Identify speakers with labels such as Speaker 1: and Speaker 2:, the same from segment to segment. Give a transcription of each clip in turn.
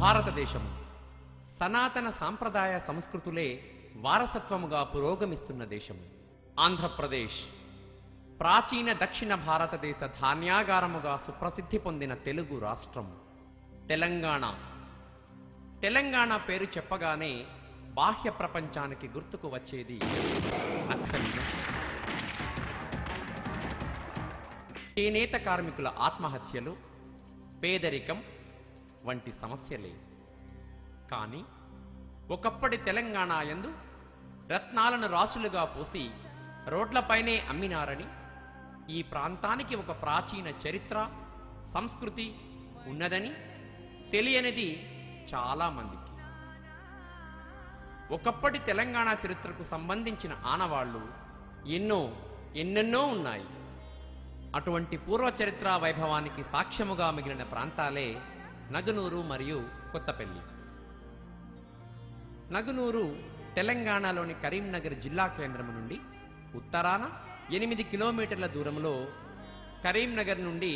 Speaker 1: భారతదేశము సనాతన సాంప్రదాయ సంస్కృతులే వారసత్వముగా పురోగమిస్తున్న దేశము. ఆంధ్రప్రదేశ్ ప్రాచీన దక్షిణ భారతదేశ ధాన్యాగారముగా సుప్రసిద్ధి పొందిన తెలుగు రాష్ట్రం. తెలంగాణ పేరు చెప్పగానే బాహ్య ప్రపంచానికి గుర్తుకు వచ్చేది నక్సలిజం, చేనేత కార్మికుల ఆత్మహత్యలు, పేదరికం వంటి సమస్యలే. కానీ ఒకప్పటి తెలంగాణ యందు రత్నాలను రాసులుగా పోసి రోడ్లపైనే అమ్మినారని, ఈ ప్రాంతానికి ఒక ప్రాచీన చరిత్ర సంస్కృతి ఉన్నదని తెలియనిది చాలామందికి. ఒకప్పటి తెలంగాణ చరిత్రకు సంబంధించిన ఆనవాళ్లు ఎన్నెన్నో ఉన్నాయి. అటువంటి పూర్వ చరిత్ర వైభవానికి సాక్ష్యముగా మిగిలిన ప్రాంతాలే నగునూరు మరియు కొత్తపల్లి. నగునూరు తెలంగాణలోని కరీంనగర్ జిల్లా కేంద్రం నుండి ఉత్తరాన 8 కిలోమీటర్ల దూరంలో, కరీంనగర్ నుండి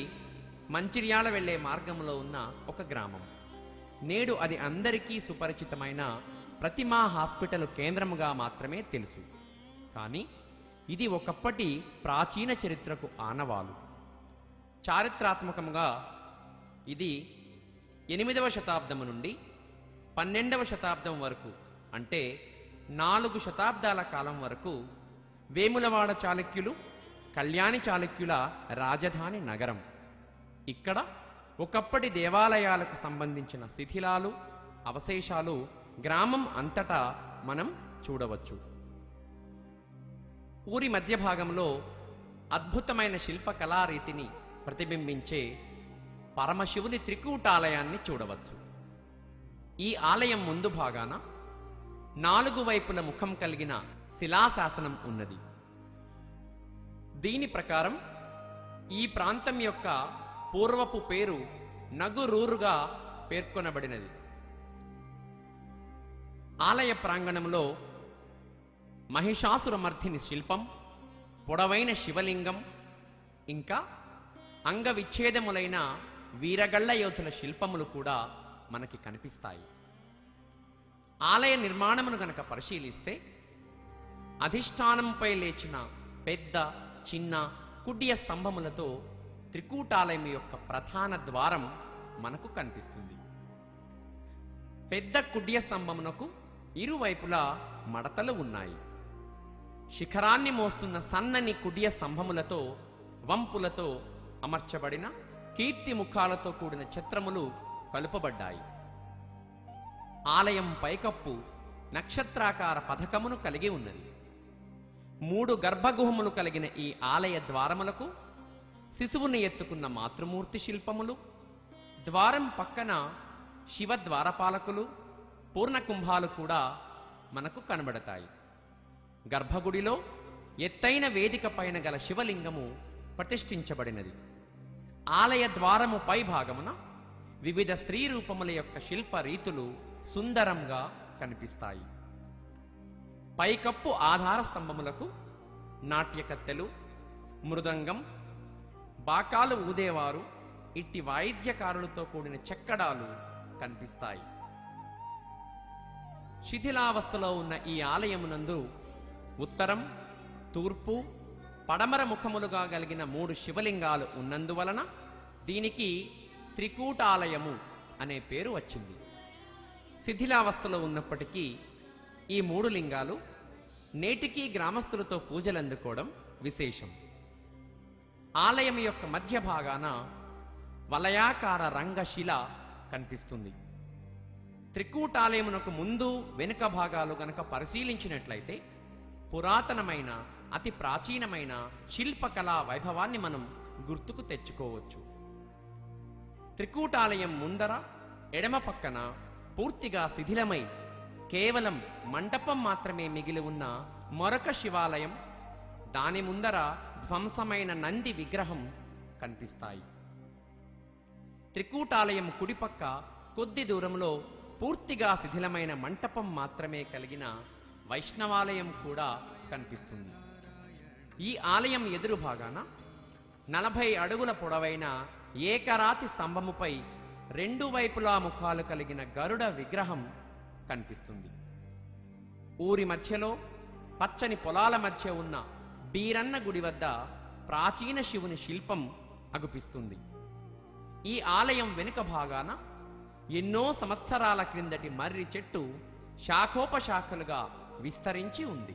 Speaker 1: మంచిర్యాల వెళ్లే మార్గంలో ఉన్న ఒక గ్రామం. నేడు అది అందరికీ సుపరిచితమైన ప్రతిమా హాస్పిటల్ కేంద్రముగా మాత్రమే తెలుసు. కానీ ఇది ఒకప్పటి ప్రాచీన చరిత్రకు ఆనవాలు. చారిత్రాత్మకంగా ఇది 8వ శతాబ్దం నుండి 12వ శతాబ్దం వరకు, అంటే 4 శతాబ్దాల కాలం వరకు వేములవాడ చాళుక్యులు, కళ్యాణి చాళుక్యుల రాజధాని నగరం. ఇక్కడ ఒకప్పటి దేవాలయాలకు సంబంధించిన శిథిలాలు, అవశేషాలు గ్రామం అంతటా మనం చూడవచ్చు. ఊరి మధ్య భాగంలో అద్భుతమైన శిల్పకళారీతిని ప్రతిబింబించే పరమశివుని త్రికూటాలయాన్ని చూడవచ్చు. ఈ ఆలయం ముందు భాగాన 4 వైపుల ముఖం కలిగిన శిలాశాసనం ఉన్నది. దీని ప్రకారం ఈ ప్రాంతం యొక్క పూర్వపు పేరు నగురూరుగా పేర్కొనబడినది. ఆలయ ప్రాంగణంలో మహిషాసురమర్ధిని శిల్పం, పొడవైన శివలింగం, ఇంకా అంగవిచ్ఛేదములైన వీరగళ్ల యోధుల శిల్పములు కూడా మనకి కనిపిస్తాయి. ఆలయ నిర్మాణమును గనక పరిశీలిస్తే అధిష్టానంపై లేచిన పెద్ద చిన్న కుడ్య స్తంభములతో త్రికూటాలయం యొక్క ప్రధాన ద్వారం మనకు కనిపిస్తుంది. పెద్ద కుడ్య స్తంభమునకు ఇరువైపులా మడతలు ఉన్నాయి. శిఖరాన్ని మోస్తున్న సన్నని కుడ్య స్తంభములతో వంపులతో అమర్చబడిన కీర్తి ముఖాలతో కూడిన ఛత్రములు కలుపబడ్డాయి. ఆలయం పైకప్పు నక్షత్రాకార పథకమును కలిగి ఉన్నది. 3 గర్భగుహములు కలిగిన ఈ ఆలయ ద్వారములకు శిశువుని ఎత్తుకున్న మాతృమూర్తి శిల్పములు, ద్వారం పక్కన శివ ద్వారపాలకులు, పూర్ణకుంభాలు కూడా మనకు కనబడతాయి. గర్భగుడిలో ఎత్తైన వేదిక పైన గల శివలింగము ప్రతిష్ఠించబడినది. ఆలయ ద్వారము పై భాగమున వివిధ స్త్రీ రూపముల యొక్క శిల్ప రీతులు సుందరంగా కనిపిస్తాయి. పైకప్పు ఆధార స్తంభములకు నాట్యకత్తెలు, మృదంగం, బాకాలు ఊదేవారు, ఇట్టి వాయిద్యకారులతో కూడిన చెక్కడాలు కనిపిస్తాయి. శిథిలావస్థలో ఉన్న ఈ ఆలయమునందు ఉత్తరం, తూర్పు, పడమర ముఖములుగా కలిగిన 3 శివలింగాలు ఉన్నందువలన దీనికి త్రికూటాలయము అనే పేరు వచ్చింది. శిథిలావస్థలో ఉన్నప్పటికీ ఈ 3 లింగాలు నేటికీ గ్రామస్తులతో పూజలు అందుకోవడం విశేషం. ఆలయం యొక్క మధ్య భాగాన వలయాకార రంగశిల కనిపిస్తుంది. త్రికూటాలయమునకు ముందు వెనుక భాగాలు గనక పరిశీలించినట్లయితే పురాతనమైన అతి ప్రాచీనమైన శిల్పకళా వైభవాన్ని మనం గుర్తుకు తెచ్చుకోవచ్చు. త్రికూటాలయం ముందర ఎడమ పక్కన పూర్తిగా శిథిలమై కేవలం మంటపం మాత్రమే మిగిలి ఉన్న మరొక శివాలయం, దాని ముందర ధ్వంసమైన నంది విగ్రహం కనిపిస్తాయి. త్రికూటాలయం కుడిపక్క కొద్ది దూరంలో పూర్తిగా శిథిలమైన మంటపం మాత్రమే కలిగిన వైష్ణవాలయం కూడా కనిపిస్తుంది. ఈ ఆలయం ఎదురు భాగాన 40 అడుగుల పొడవైన ఏకరాతి స్తంభముపై 2 వైపులా ముఖాలు కలిగిన గరుడ విగ్రహం కనిపిస్తుంది. ఊరి మధ్యలో పచ్చని పొలాల మధ్య ఉన్న బీరన్న గుడి వద్ద ప్రాచీన శివుని శిల్పం అగుపిస్తుంది. ఈ ఆలయం వెనుక భాగాన ఎన్నో సంవత్సరాల క్రిందటి మర్రి చెట్టు శాఖోపశాఖలుగా విస్తరించి ఉంది.